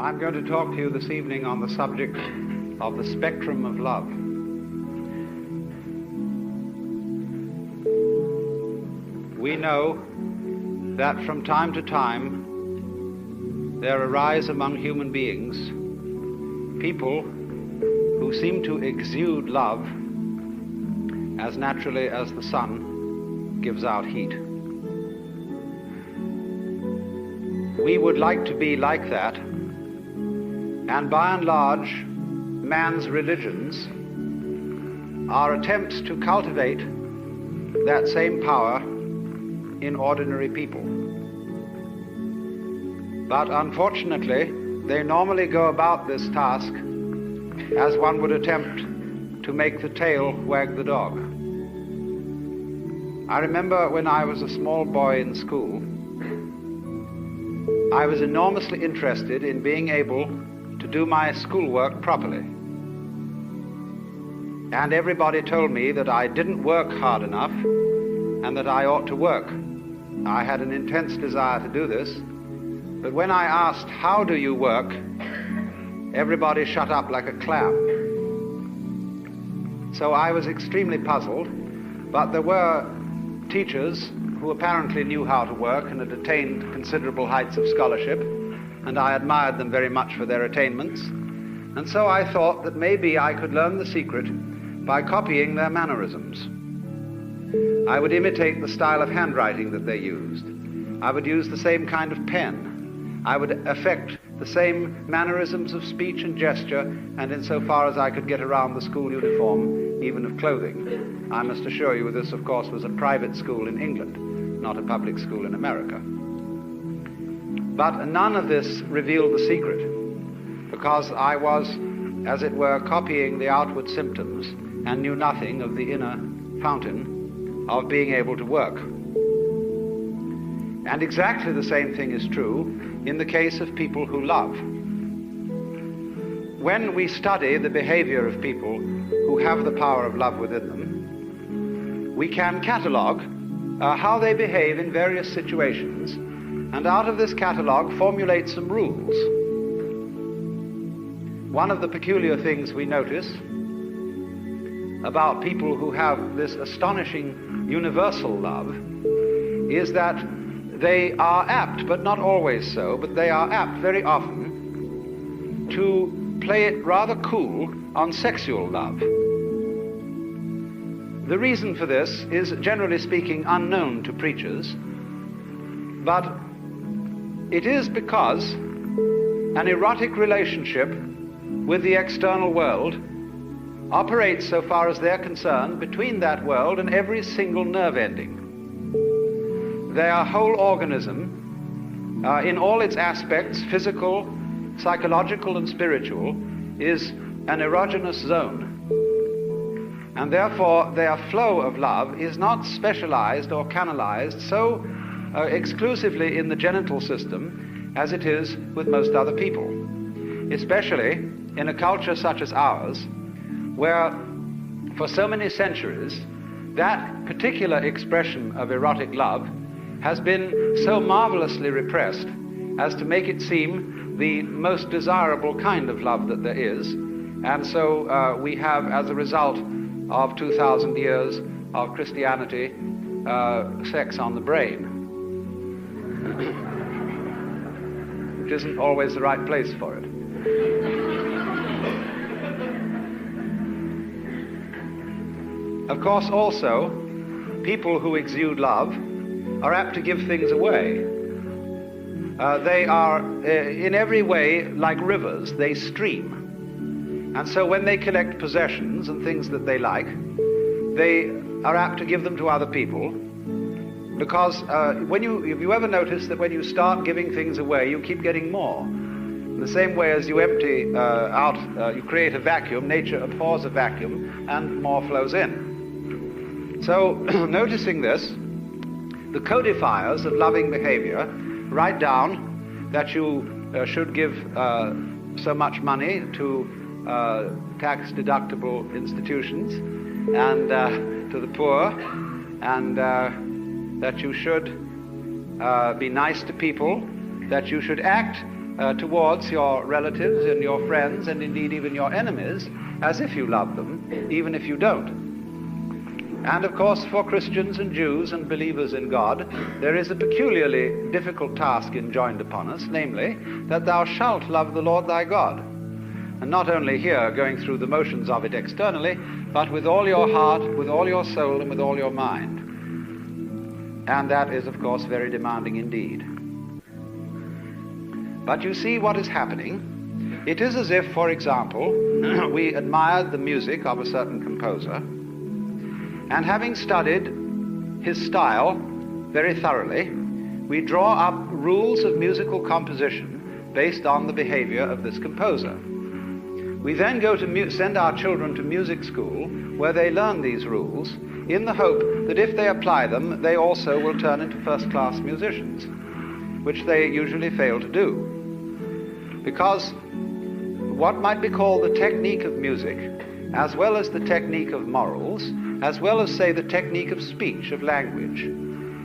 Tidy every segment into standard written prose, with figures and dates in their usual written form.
I'm going to talk to you this evening on the subject of the spectrum of love. We know that from time to time there arise among human beings people who seem to exude love as naturally as the sun gives out heat. We would like to be like that, and by and large, man's religions are attempts to cultivate that same power in ordinary people. But unfortunately, they normally go about this task as one would attempt to make the tail wag the dog. I remember when I was a small boy in school, I was enormously interested in being able to do my schoolwork properly. And everybody told me that I didn't work hard enough and that I ought to work. I had an intense desire to do this, but when I asked, "How do you work?" everybody shut up like a clam. So I was extremely puzzled, but there were teachers who apparently knew how to work and had attained considerable heights of scholarship, and I admired them very much for their attainments. And so I thought that maybe I could learn the secret by copying their mannerisms. I would imitate the style of handwriting that they used. I would use the same kind of pen. I would affect the same mannerisms of speech and gesture, and insofar as I could get around the school uniform, even of clothing. I must assure you this, of course, was a private school in England, not a public school in America. But none of this revealed the secret, because I was, as it were, copying the outward symptoms and knew nothing of the inner fountain of being able to work. And exactly the same thing is true in the case of people who love. When we study the behavior of people who have the power of love within them, we can catalogue how they behave in various situations, and out of this catalogue formulate some rules. One of the peculiar things we notice about people who have this astonishing universal love is that they are apt, but not always so, but they are apt very often to play it rather cool on sexual love. The reason for this is, generally speaking, unknown to preachers, but it is because an erotic relationship with the external world operates, so far as they're concerned, between that world and every single nerve ending. Their whole organism, in all its aspects, physical, psychological, and spiritual, is an erogenous zone. And therefore, their flow of love is not specialized or canalized so exclusively in the genital system as it is with most other people, especially in a culture such as ours, where for so many centuries that particular expression of erotic love has been so marvelously repressed as to make it seem the most desirable kind of love that there is. And so we have, as a result of 2,000 years of Christianity, sex on the brain, which isn't always the right place for it. Of course, also, people who exude love are apt to give things away. They are, in every way, like rivers. They stream. And so when they collect possessions and things that they like, they are apt to give them to other people, because have you ever noticed that when you start giving things away, you keep getting more? In the same way as you empty out, you create a vacuum, nature abhors a vacuum, and more flows in. So, noticing this, the codifiers of loving behavior write down that you should give so much money to tax-deductible institutions and to the poor, and that you should be nice to people, that you should act towards your relatives and your friends, and indeed even your enemies, as if you love them, even if you don't. And of course, for Christians and Jews and believers in God, there is a peculiarly difficult task enjoined upon us, namely, that thou shalt love the Lord thy God. And not only here, going through the motions of it externally, but with all your heart, with all your soul, and with all your mind. And that is, of course, very demanding indeed. But you see what is happening. It is as if, for example, we admired the music of a certain composer, and having studied his style very thoroughly, we draw up rules of musical composition based on the behavior of this composer. We then go to send our children to music school, where they learn these rules, in the hope that if they apply them, they also will turn into first-class musicians, which they usually fail to do. Because what might be called the technique of music, as well as the technique of morals, as well as, say, the technique of speech, of language,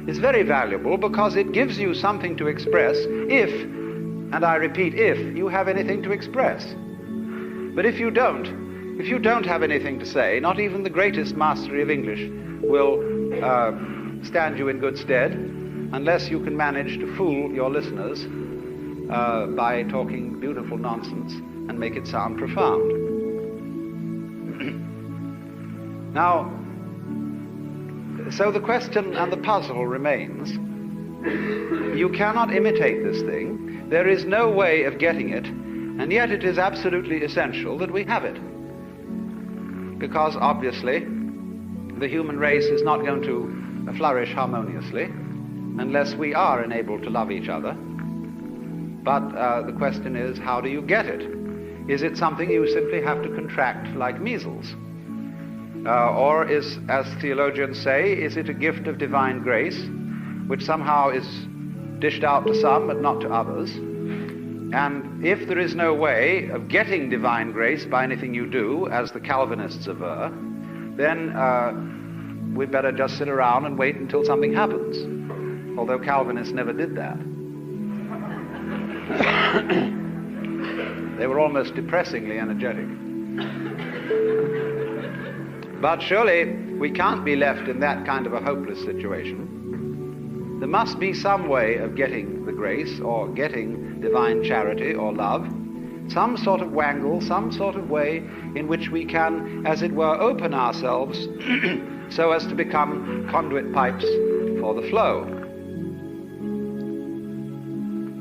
is very valuable because it gives you something to express if, and I repeat, if you have anything to express. But if you don't have anything to say, not even the greatest mastery of English will stand you in good stead, unless you can manage to fool your listeners by talking beautiful nonsense and make it sound profound. Now, so the question and the puzzle remains. You cannot imitate this thing. There is no way of getting it, and yet it is absolutely essential that we have it. Because obviously, the human race is not going to flourish harmoniously unless we are enabled to love each other. But the question is, how do you get it? Is it something you simply have to contract like measles? Or is, as theologians say, is it a gift of divine grace, which somehow is dished out to some but not to others? And if there is no way of getting divine grace by anything you do, as the Calvinists aver, then we'd better just sit around and wait until something happens, although Calvinists never did that. They were almost depressingly energetic. But surely we can't be left in that kind of a hopeless situation. There must be some way of getting the grace, or getting divine charity or love, some sort of wangle, some sort of way in which we can, as it were, open ourselves so as to become conduit pipes for the flow.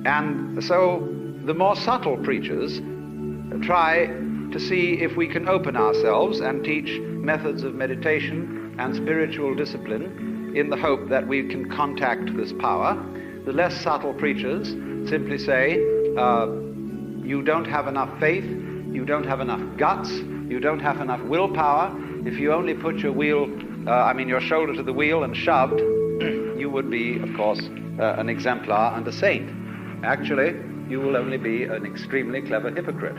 And so the more subtle preachers try to see if we can open ourselves and teach methods of meditation and spiritual discipline in the hope that we can contact this power. The less subtle preachers simply say, you don't have enough faith, you don't have enough guts, you don't have enough willpower. If you only put your your shoulder to the wheel and shoved, you would be, of course, an exemplar and a saint. Actually, you will only be an extremely clever hypocrite.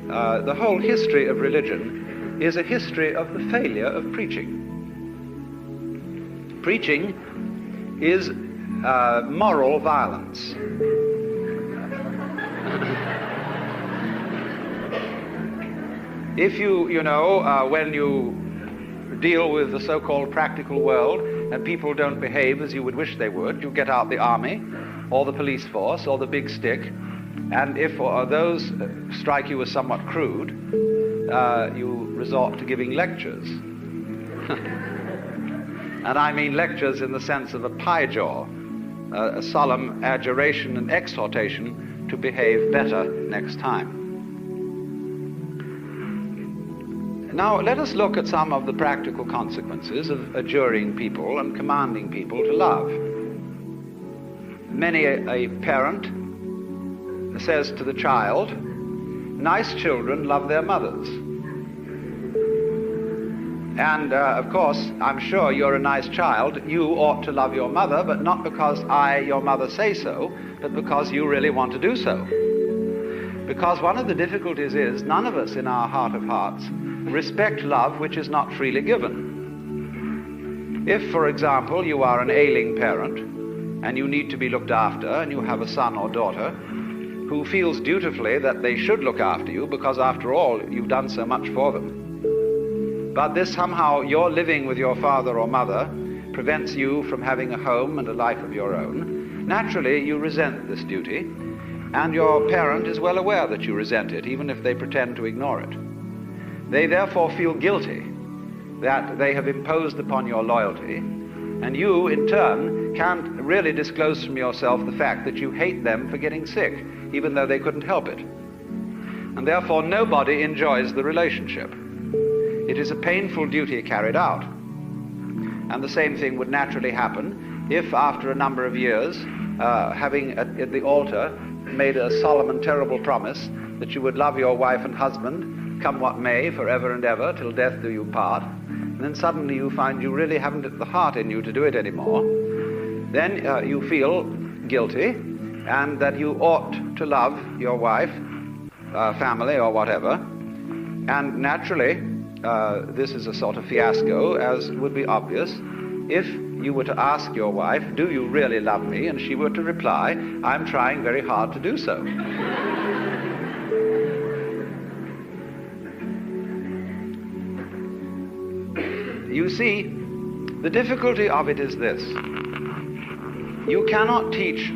The whole history of religion is a history of the failure of preaching. Preaching is moral violence. If when you deal with the so-called practical world and people don't behave as you would wish they would, you get out the army or the police force or the big stick, and if those strike you as somewhat crude, you resort to giving lectures. And I mean lectures in the sense of a pie jaw, a solemn adjuration and exhortation to behave better next time. Now, let us look at some of the practical consequences of adjuring people and commanding people to love. Many a parent says to the child, nice children love their mothers. And of course, I'm sure you're a nice child. You ought to love your mother, but not because I, your mother, say so, but because you really want to do so. Because one of the difficulties is none of us in our heart of hearts respect love which is not freely given. If, for example, you are an ailing parent and you need to be looked after, and you have a son or daughter who feels dutifully that they should look after you because, after all, you've done so much for them. But this somehow, your living with your father or mother prevents you from having a home and a life of your own. Naturally, you resent this duty, and your parent is well aware that you resent it, even if they pretend to ignore it. They therefore feel guilty that they have imposed upon your loyalty, and you, in turn, can't really disclose from yourself the fact that you hate them for getting sick, even though they couldn't help it. And therefore, nobody enjoys the relationship. It is a painful duty carried out. And the same thing would naturally happen if, after a number of years, having at the altar made a solemn and terrible promise that you would love your wife and husband, come what may, forever and ever, till death do you part, and then suddenly you find you really haven't the heart in you to do it anymore, then you feel guilty, and that you ought to love your wife, family, or whatever. And naturally, this is a sort of fiasco, as would be obvious, if you were to ask your wife, do you really love me? And she were to reply, I'm trying very hard to do so. You see, the difficulty of it is this. You cannot teach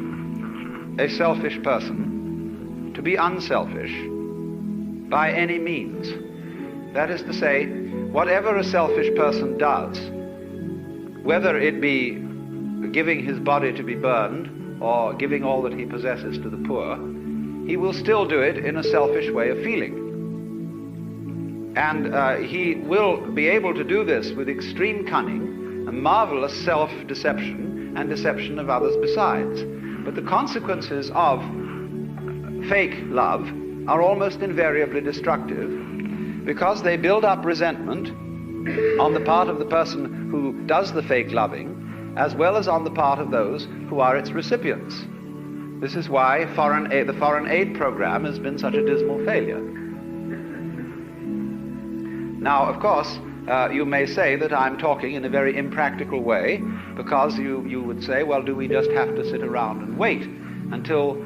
a selfish person to be unselfish by any means. That is to say, whatever a selfish person does, whether it be giving his body to be burned or giving all that he possesses to the poor, he will still do it in a selfish way of feeling. And he will be able to do this with extreme cunning and marvelous self-deception and deception of others besides. But the consequences of fake love are almost invariably destructive, because they build up resentment on the part of the person who does the fake loving, as well as on the part of those who are its recipients. This is why the foreign aid program has been such a dismal failure. Now, of course, you may say that I'm talking in a very impractical way, because you would say, well, do we just have to sit around and wait until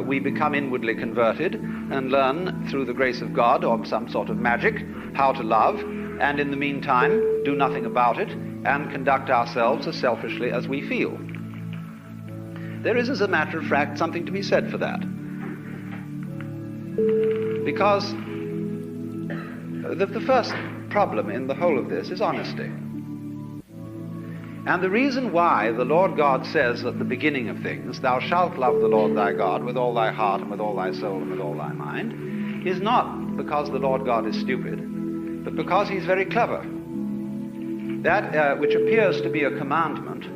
we become inwardly converted and learn through the grace of God or some sort of magic how to love, and in the meantime do nothing about it and conduct ourselves as selfishly as we feel? There is, as a matter of fact, something to be said for that. Because the first problem in the whole of this is honesty. And the reason why the Lord God says at the beginning of things, thou shalt love the Lord thy God with all thy heart and with all thy soul and with all thy mind, is not because the Lord God is stupid, but because he's very clever. That which appears to be a commandment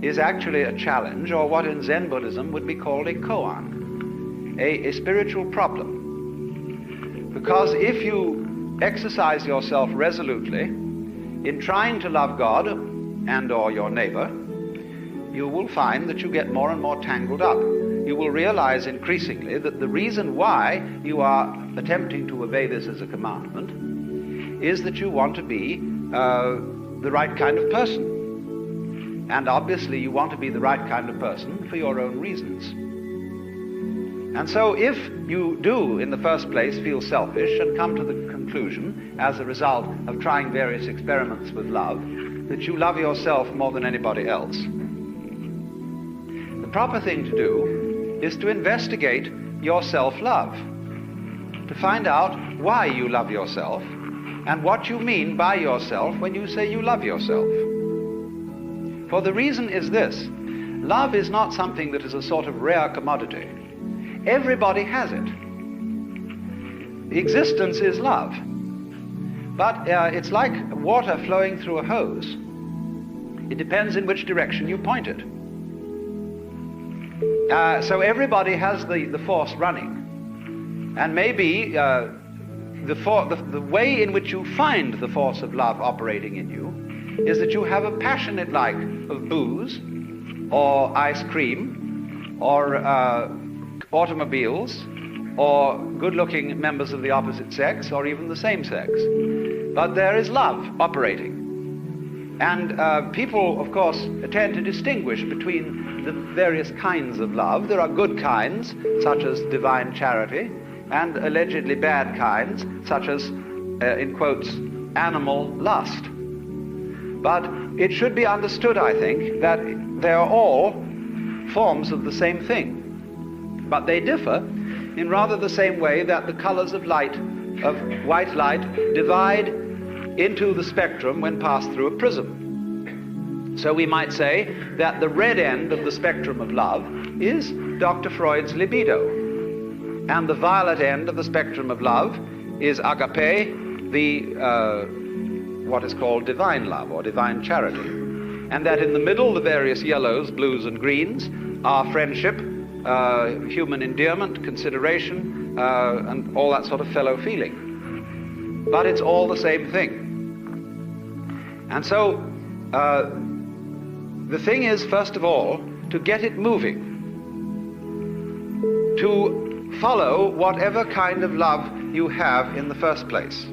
is actually a challenge, or what in Zen Buddhism would be called a koan, a spiritual problem. Because if you exercise yourself resolutely in trying to love God and or your neighbor, you will find that you get more and more tangled up. You will realize increasingly that the reason why you are attempting to obey this as a commandment is that you want to be the right kind of person. And obviously you want to be the right kind of person for your own reasons. And so if you do, in the first place, feel selfish and come to the conclusion, as a result of trying various experiments with love, that you love yourself more than anybody else, the proper thing to do is to investigate your self-love, to find out why you love yourself and what you mean by yourself when you say you love yourself. For the reason is this: love is not something that is a sort of rare commodity. Everybody has it. Existence is love. But it's like water flowing through a hose. It depends in which direction you point it. So everybody has the force running. And maybe the way in which you find the force of love operating in you is that you have a passionate like of booze, or ice cream, or automobiles, or good-looking members of the opposite sex, or even the same sex. But there is love operating. And people, of course, tend to distinguish between the various kinds of love. There are good kinds, such as divine charity, and allegedly bad kinds, such as, in quotes, animal lust. But it should be understood, I think, that they are all forms of the same thing. But they differ in rather the same way that the colors of light, of white light, divide into the spectrum when passed through a prism. So we might say that the red end of the spectrum of love is Dr. Freud's libido, and the violet end of the spectrum of love is agape, what is called divine love or divine charity. And that in the middle, the various yellows, blues, and greens are friendship, human endearment, consideration, and all that sort of fellow feeling. But it's all the same thing. And so the thing is, first of all, to get it moving, to follow whatever kind of love you have in the first place.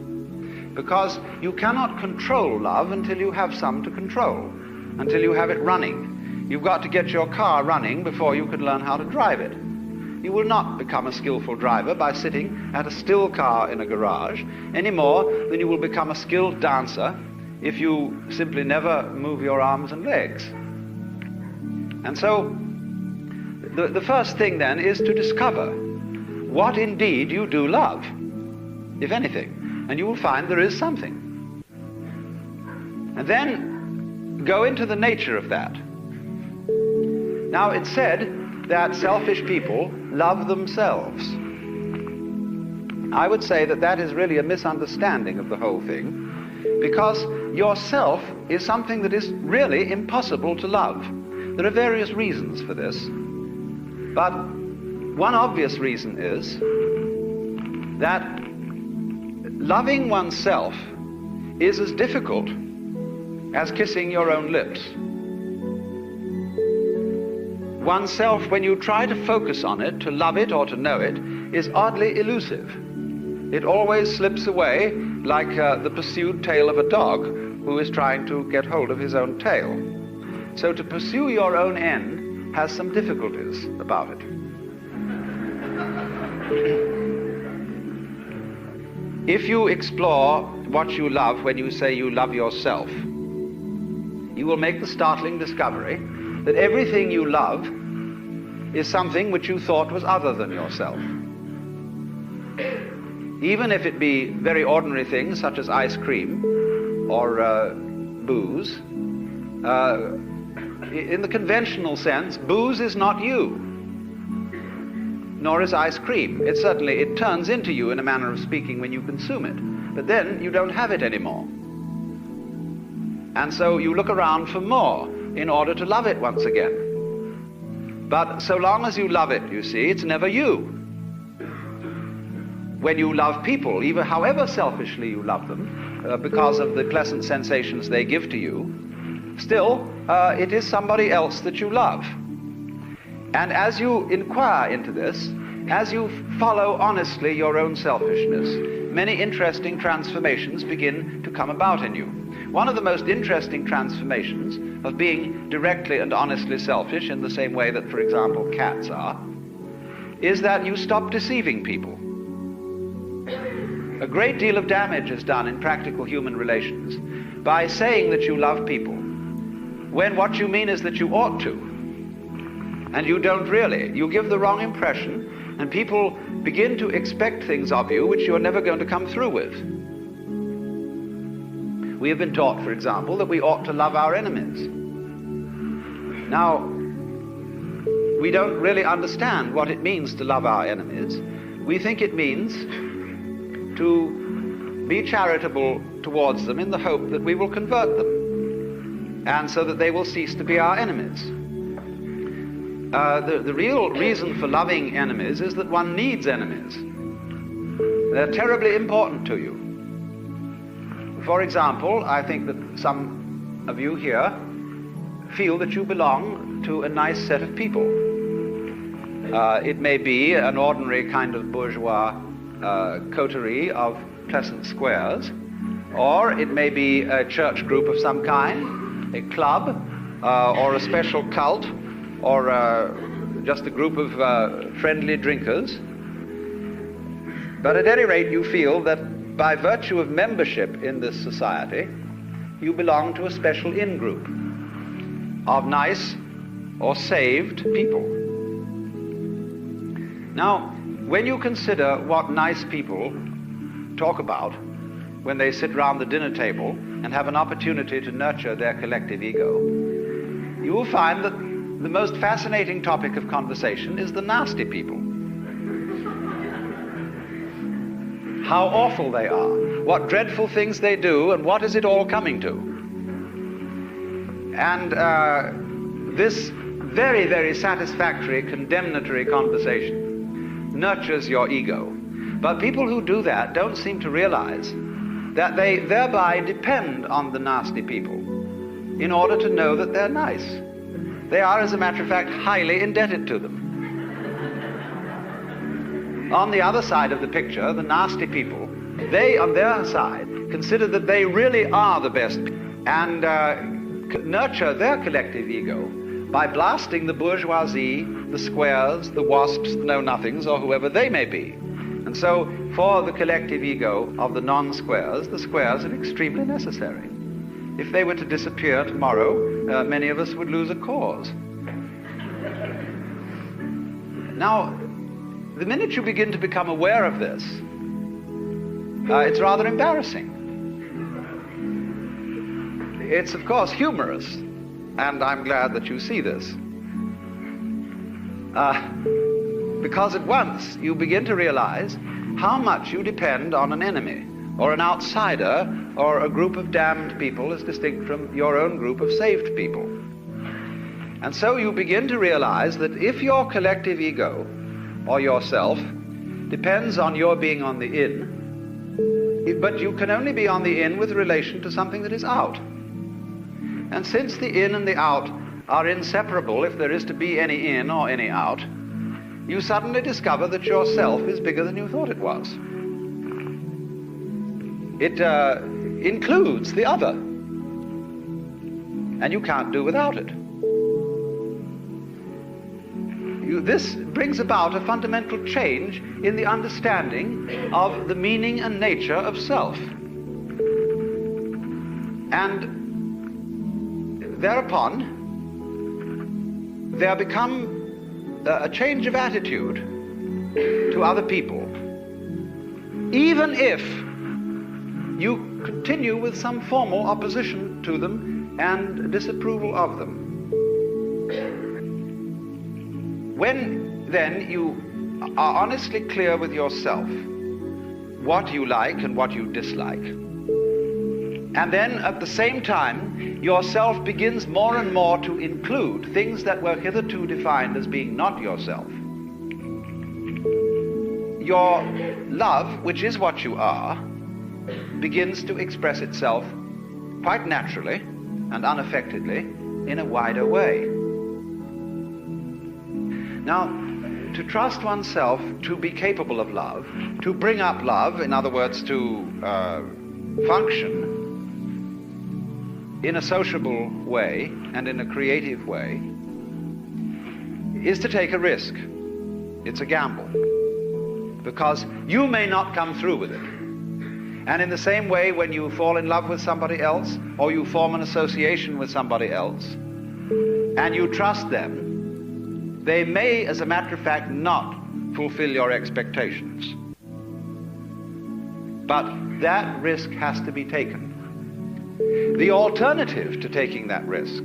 Because you cannot control love until you have some to control, until you have it running. You've got to get your car running before you can learn how to drive it. You will not become a skillful driver by sitting at a still car in a garage any more than you will become a skilled dancer if you simply never move your arms and legs. And so the first thing then is to discover what indeed you do love, if anything, and you will find there is something. And then go into the nature of that. Now, it's said that selfish people love themselves. I would say that that is really a misunderstanding of the whole thing, because yourself is something that is really impossible to love. There are various reasons for this, but one obvious reason is that loving oneself is as difficult as kissing your own lips. Oneself, when you try to focus on it, to love it or to know it, is oddly elusive. It always slips away like the pursued tail of a dog who is trying to get hold of his own tail. So to pursue your own end has some difficulties about it. If you explore what you love when you say you love yourself, you will make the startling discovery that everything you love is something which you thought was other than yourself. Even if it be very ordinary things such as ice cream or booze, in the conventional sense, booze is not you, nor is ice cream. It turns into you in a manner of speaking when you consume it, but then you don't have it anymore. And so you look around for more in order to love it once again. But so long as you love it, you see, it's never you. When you love people, even however selfishly you love them, because of the pleasant sensations they give to you, still, it is somebody else that you love. And as you inquire into this, as you follow honestly your own selfishness, many interesting transformations begin to come about in you. One of the most interesting transformations of being directly and honestly selfish, in the same way that, for example, cats are, is that you stop deceiving people. A great deal of damage is done in practical human relations by saying that you love people, when what you mean is that you ought to, and you don't really. You give the wrong impression, and people begin to expect things of you which you're never going to come through with. We have been taught, for example, that we ought to love our enemies. Now, we don't really understand what it means to love our enemies. We think it means to be charitable towards them in the hope that we will convert them, and so that they will cease to be our enemies. The real reason for loving enemies is that one needs enemies. They're terribly important to you. For example, I think that some of you here feel that you belong to a nice set of people. It may be an ordinary kind of bourgeois coterie of pleasant squares, or it may be a church group of some kind, a club, or a special cult, or just a group of friendly drinkers. But at any rate, you feel that by virtue of membership in this society, you belong to a special in-group of nice or saved people. Now, when you consider what nice people talk about when they sit round the dinner table and have an opportunity to nurture their collective ego, you will find that the most fascinating topic of conversation is the nasty people. How awful they are, what dreadful things they do, and what is it all coming to. And this very, very satisfactory, condemnatory conversation nurtures your ego. But people who do that don't seem to realize that they thereby depend on the nasty people in order to know that they're nice. They are, as a matter of fact, highly indebted to them. On the other side of the picture, the nasty people, they, on their side, consider that they really are the best and nurture their collective ego by blasting the bourgeoisie, the squares, the wasps, the know-nothings, or whoever they may be. And so, for the collective ego of the non-squares, the squares are extremely necessary. If they were to disappear tomorrow, many of us would lose a cause. Now, the minute you begin to become aware of this, it's rather embarrassing. It's, of course, humorous, and I'm glad that you see this. Because at once you begin to realize how much you depend on an enemy, or an outsider, or a group of damned people as distinct from your own group of saved people. And so you begin to realize that if your collective ego, or yourself, depends on your being on the in, but you can only be on the in with relation to something that is out. And since the in and the out are inseparable if there is to be any in or any out, you suddenly discover that yourself is bigger than you thought it was. It includes the other, and you can't do without it. This brings about a fundamental change in the understanding of the meaning and nature of self. And thereupon, there become a change of attitude to other people, even if you continue with some formal opposition to them and disapproval of them. When then you are honestly clear with yourself what you like and what you dislike, and then at the same time yourself begins more and more to include things that were hitherto defined as being not yourself, your love, which is what you are, begins to express itself quite naturally and unaffectedly in a wider way. Now, to trust oneself to be capable of love, to bring up love, in other words, to function in a sociable way and in a creative way, is to take a risk. It's a gamble, because you may not come through with it. And in the same way, when you fall in love with somebody else, or you form an association with somebody else, and you trust them, they may, as a matter of fact, not fulfill your expectations. But that risk has to be taken. The alternative to taking that risk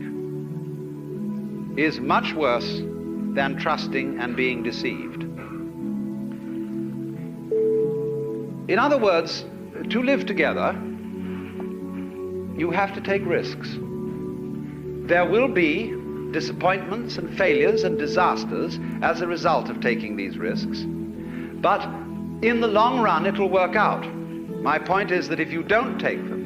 is much worse than trusting and being deceived. In other words, to live together, you have to take risks. There will be disappointments and failures and disasters as a result of taking these risks. But in the long run, it will work out. My point is that if you don't take them,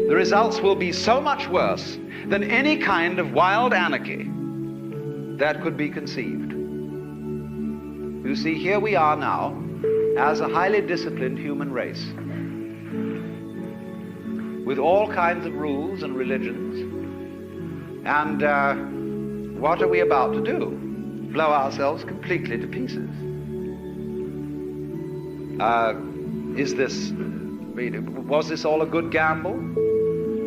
the results will be so much worse than any kind of wild anarchy that could be conceived. You see, here we are now as a highly disciplined human race. with all kinds of rules and religions. And what are we about to do? Blow ourselves completely to pieces. Was this all a good gamble?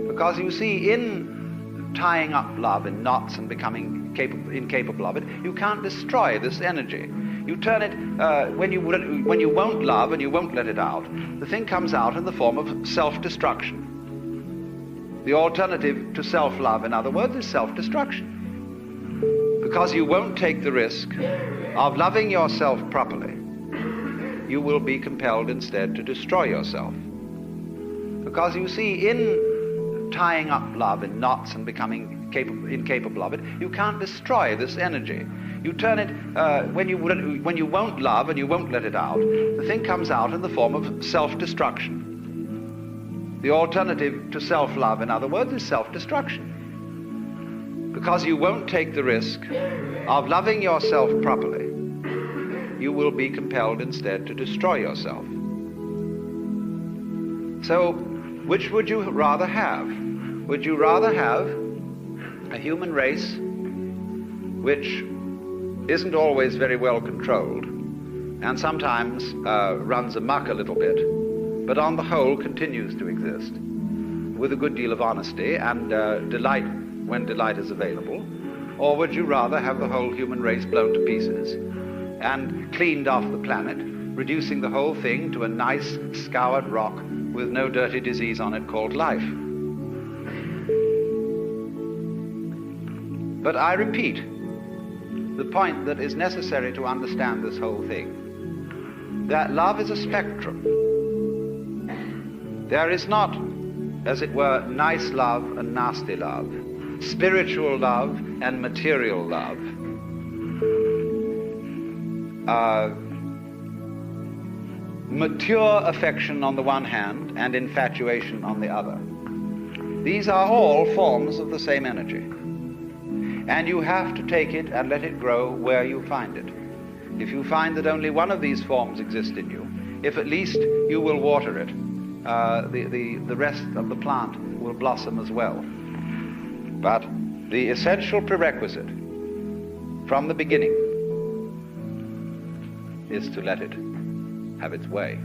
Because you see, in tying up love in knots and becoming incapable of it, you can't destroy this energy. You turn it, when you won't love and you won't let it out, the thing comes out in the form of self-destruction. The alternative to self-love, in other words, is self-destruction. Because you won't take the risk of loving yourself properly, you will be compelled instead to destroy yourself. Because you see, in tying up love in knots and becoming incapable of it, you can't destroy this energy. You turn it, when you won't love and you won't let it out, the thing comes out in the form of self-destruction. The alternative to self-love, in other words, is self-destruction. Because you won't take the risk of loving yourself properly, you will be compelled instead to destroy yourself. So, which would you rather have? Would you rather have a human race which isn't always very well controlled and sometimes runs amok a little bit, but on the whole continues to exist with a good deal of honesty and delight when delight is available? Or would you rather have the whole human race blown to pieces and cleaned off the planet, reducing the whole thing to a nice scoured rock with no dirty disease on it called life? But I repeat the point that is necessary to understand this whole thing, that love is a spectrum. There is not, as it were, nice love and nasty love, spiritual love and material love, mature affection on the one hand and infatuation on the other. These are all forms of the same energy. And you have to take it and let it grow where you find it. If you find that only one of these forms exist in you, if at least you will water it, the rest of the plant will blossom as well. But the essential prerequisite from the beginning is to let it have its way.